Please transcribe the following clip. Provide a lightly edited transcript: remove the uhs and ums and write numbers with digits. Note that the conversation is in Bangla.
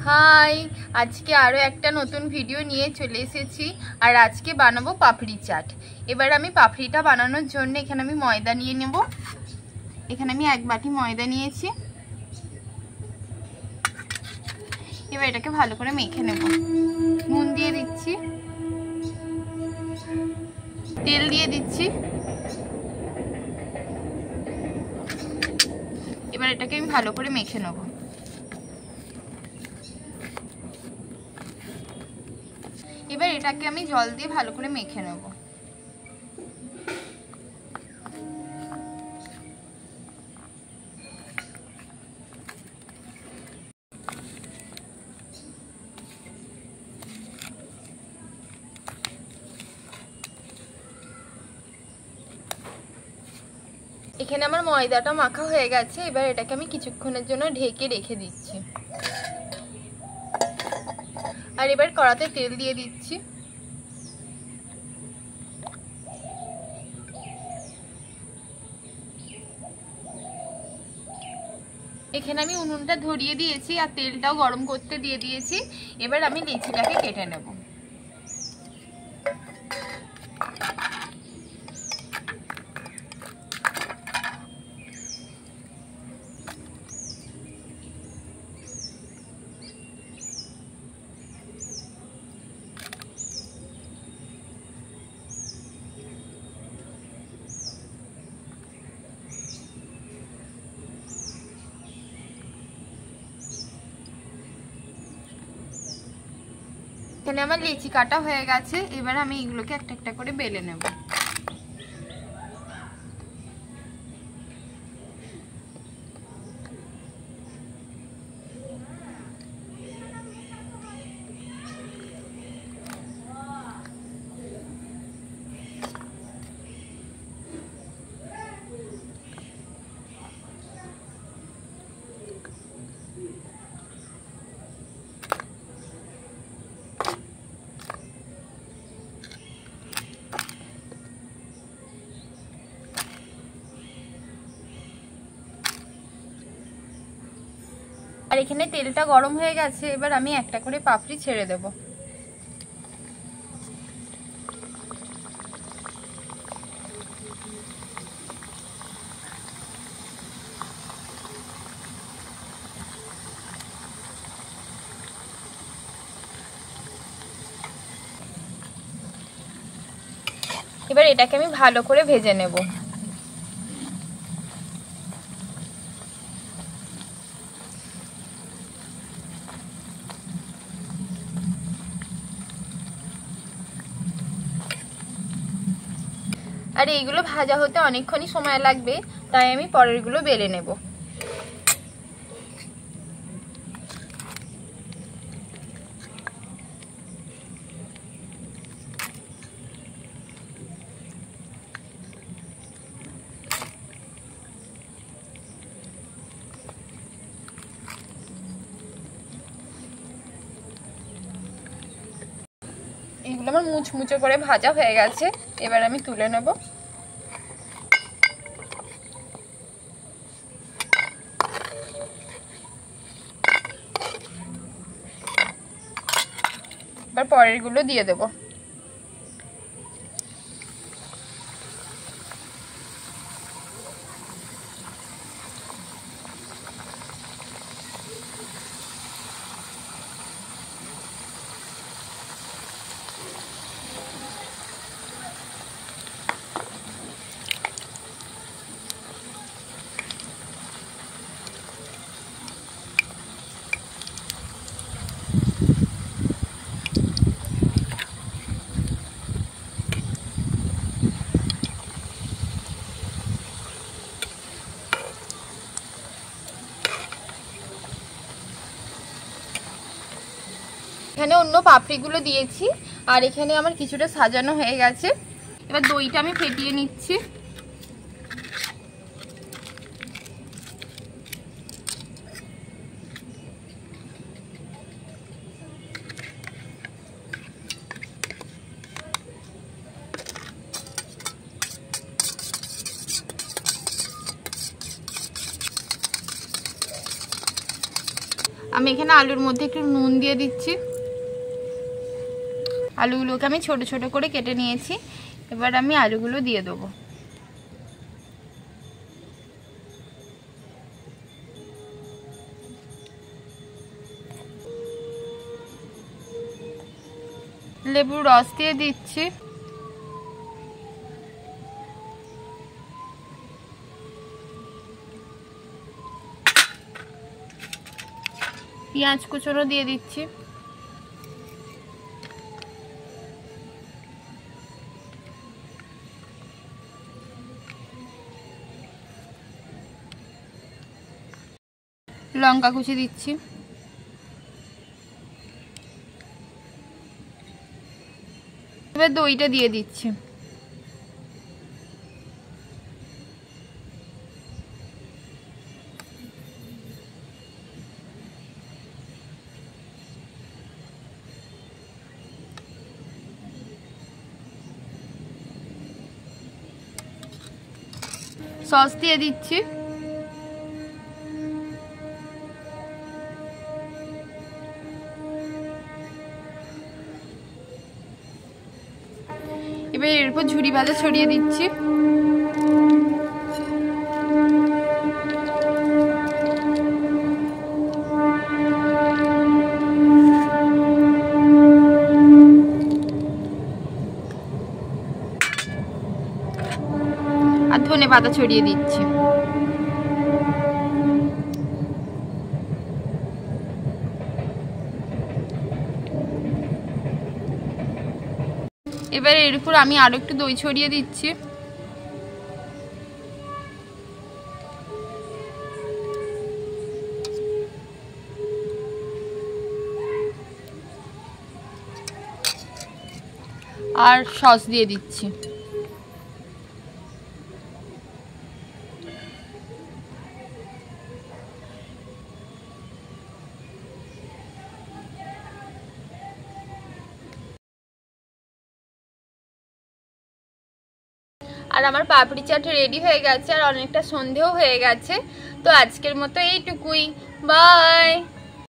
হাই, আজকে আরো একটা নতুন ভিডিও নিয়ে চলে এসেছি। আর আজকে বানাবো পাপড়ি চাট। এবার আমি পাপড়িটা বানানোর জন্য এখানে আমি ময়দা নিয়ে নেব। এখানে আমি 1 বাটি ময়দা নিয়েছি। এবার এটাকে ভালো করে মেখে নেব। নুন দিয়ে দিচ্ছি, তেল দিয়ে দিচ্ছি। এবার এটাকে আমি ভালো করে মেখে নেব। এবার এটাকে আমি জল দিয়ে ভালো করে মেখে নেব। এখানে আমার ময়দাটা মাখা হয়ে গেছে। এবার এটাকে আমি কিছুক্ষণের জন্য ঢেকে রেখে দিচ্ছি। আর এবার কড়াতে তেল দিয়ে দিচ্ছি। এখানে আমি উনুনটা ধরিয়ে দিয়েছি আর তেলটাও গরম করতে দিয়ে দিয়েছি। এবার আমি লিচিটাকে কেটে নেব। এখানে আমার লিচি কাটা হয়ে গেছে। এবার আমি এগুলোকে একটা একটা করে বেলে নেব। আর এখানে তেলটা গরম হয়ে গেছে। এবার আমি একটা করে পাপড়ি ছেড়ে দেব। এবার এটাকে আমি ভালো করে ভেজে নেব। আর এইগুলো ভাজা হতে অনেকক্ষণই সময় লাগবে, তাই আমি পরেরগুলো বেলে নেব। এগুলো আমার মুচমুচে করে ভাজা হয়ে গেছে। এবার আমি তুলে নেব। এবার পরের গুলো দিয়ে দেব। এখানে অন্য পাপড়িগুলো দিয়েছি আর এখানে আমার কিছুটা সাজানো হয়ে গেছে। এবার দইটা আমি ফেটিয়ে নিচ্ছি। আমি এখানে আলুর মধ্যে একটু নুন দিয়ে দিচ্ছি। আলুগুলোকে আমি ছোট ছোট করে কেটে নিয়েছি। এবার আমি আলুগুলো দিয়ে দেবো। লেবুর রস দিয়ে দিচ্ছি। পেঁয়াজ কুচনো দিয়ে দিচ্ছি। লঙ্কা কুচি দিচ্ছি। এবার দইটা দিয়ে দিচ্ছি। সস দিয়ে দিচ্ছি। এবার এর উপর ঝুরি ভাজা ছড়িয়ে দিচ্ছি। আর ধনেপাতা ছড়িয়ে দিচ্ছি। এবার এর উপর আমি আরো একটু দই ছড়িয়ে দিচ্ছি। আর সস দিয়ে দিচ্ছি। আর আমার পাপড়ি চাট রেডি হয়ে গেছে, আর অনেকটা সন্ধেও হয়ে গেছে। তো আজকের মতো এইটুকুই, বাই।